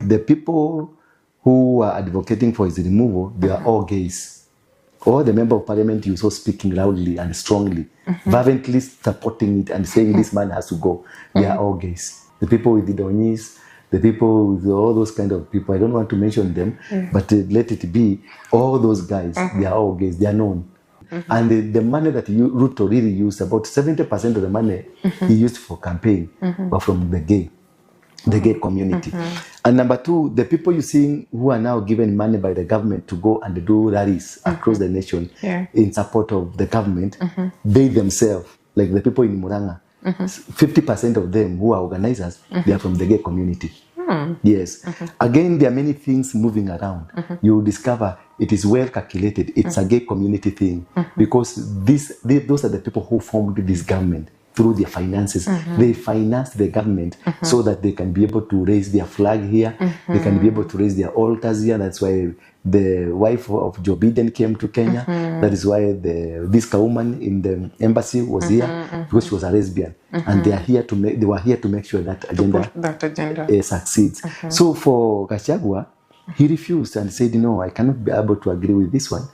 the people who are advocating for his removal, they are all gays. All the member of parliament you saw speaking loudly and strongly, fervently supporting it and saying this man has to go. They are all gays. The people with the Donyis, the people with all those kind of people, I don't want to mention them, but let it be, all those guys, they are all gays, they are known. And the money that Ruto really used, about 70% of the money he used for campaign were from the gay community. And number two, the people you see who are now given money by the government to go and do rallies across the nation in support of the government, they themselves, like the people in Muranga, 50% of them who are organizers, they are from the gay community. Yes. Again, there are many things moving around. You discover it is well calculated. It's a gay community thing because those are the people who formed this government through their finances. They finance the government so that they can be able to raise their flag here. They can be able to raise their altars here. That's why the wife of Joe Biden came to Kenya. That is why this woman in the embassy was here because she was a lesbian. And they were here to make sure that agenda succeeds. So for Gachagua, he refused and said, no, I cannot be able to agree with this one.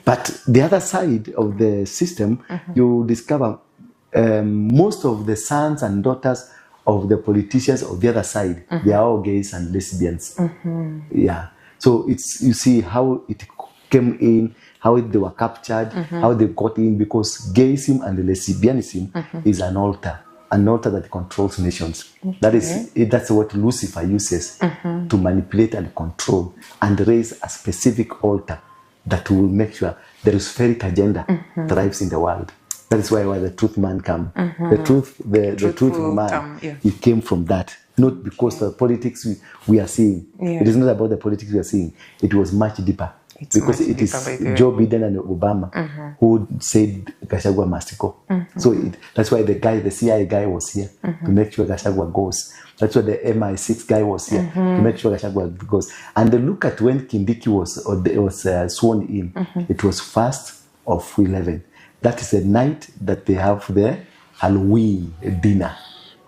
But the other side of the system, you discover most of the sons and daughters of the politicians of the other side, they are all gays and lesbians. Yeah. So it's, you see how it came in, how they were captured, how they got in, because gayism and lesbianism is an altar that controls nations. That's what Lucifer uses to manipulate and control and raise a specific altar that will make sure the spheric agenda thrives in the world. That is why the truth man came. The truth man, it came from that. Not because the politics we are seeing. It is not about the politics we are seeing. It was much deeper. Because it is Joe Biden and Obama who said Gachagua must go. So that's why the CIA guy was here to make sure Gachagua goes. That's why the MI6 guy was here to make sure Gachagua goes. And look at when Kindiki was sworn in. It was 1st of 11. That is the night that they have the Halloween dinner.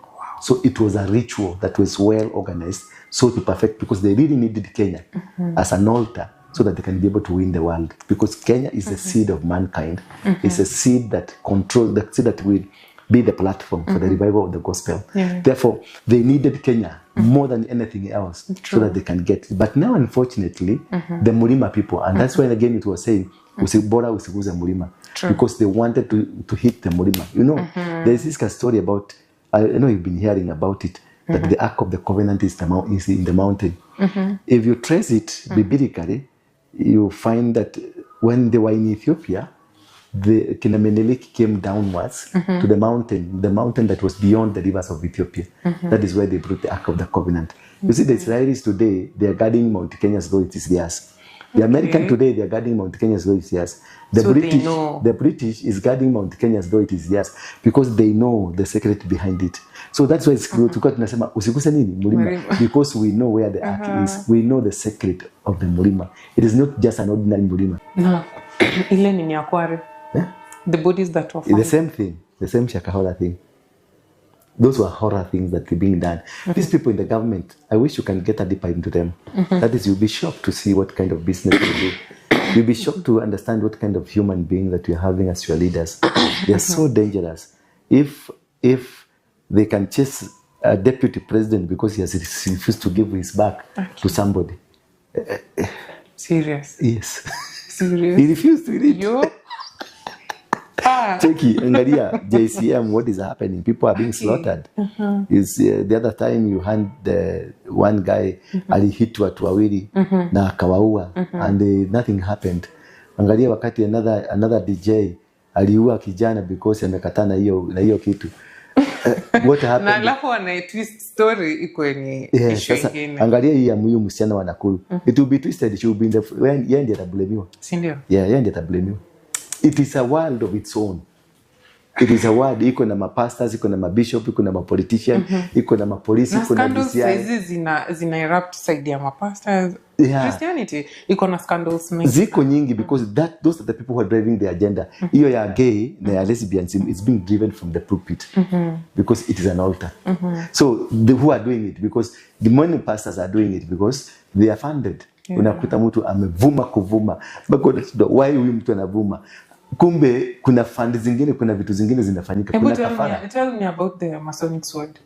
Wow. So it was a ritual that was well organized, so to perfect, because they really needed Kenya as an altar so that they can be able to win the world. Because Kenya is a seed of mankind. It's a seed that controls, the seed that will be the platform for the revival of the gospel. Therefore, they needed Kenya more than anything else so that they can get it. But now, unfortunately, the Murima people, and that's why again it was saying, Bora usiguze Murima. Because they wanted to hit the Murima. You know, there's this story about, I know you've been hearing about it, that the Ark of the Covenant is in the mountain. If you trace it biblically, you find that when they were in Ethiopia, the Menelik came downwards to the mountain that was beyond the rivers of Ethiopia. That is where they brought the Ark of the Covenant. You see, the Israelis today, they are guarding Mount Kenya as though it is theirs. The American today, they are guarding Mount Kenya as though it is theirs. The British is guarding Mount Kenya as though it is theirs because they know the secret behind it. So that's why it's good to tunasema usiguse nini Mulima, because we know where the ark is. We know the secret of the Mulima. It is not just an ordinary Mulima. No, ile ni Nyakware. The bodies that were found. The same thing, the same Shakahola thing. Those were horror things that were being done. These people in the government, I wish you can get a deeper into them. That is, you'll be shocked to see what kind of business they do. You'll be shocked to understand what kind of human being that you're having as your leaders. They are so dangerous. If they can chase a deputy president because he has refused to give his back to somebody. Serious? Yes. Serious? He refused to read. Yo. Cheki, angalia, JCM, what is happening? People are being slaughtered. Is the other time you had one guy alihit watu wawili na akawaua and nothing happened. Angalia wakati another DJ aliua kijana because amekataa na hiyo kitu. What happened? Na alafu wana twist story iko ni issue nyingine. Angalia hii ya huyu msichana wa Nakuru. It will be twisted, she will be in the when yeye ndiye atablemiwa. Si ndio? Yeah, yeye ndiye atablemiwa. It is a world of its own. It is a word. Iko na mapastors, iko na mabishop, iko na mapolitician, iko na mapolisi, iko na DCI. Scandals zina erupt side ya mapastors. Christianity iko na scandals mingi. Ziko nyingi because those are the people who are driving the agenda. Hiyo ya gay na ya lesbians is being driven from the pulpit because it is an altar. So who are doing it because the morning pastors are doing it because they are funded. Unakuta mtu amevuma kuvuma. Why huyu mtu anavuma? Kumbe kuna fund zingine, kuna vitu zingine zinafanyika, kuna kafara. Tell me about the Masonic sword.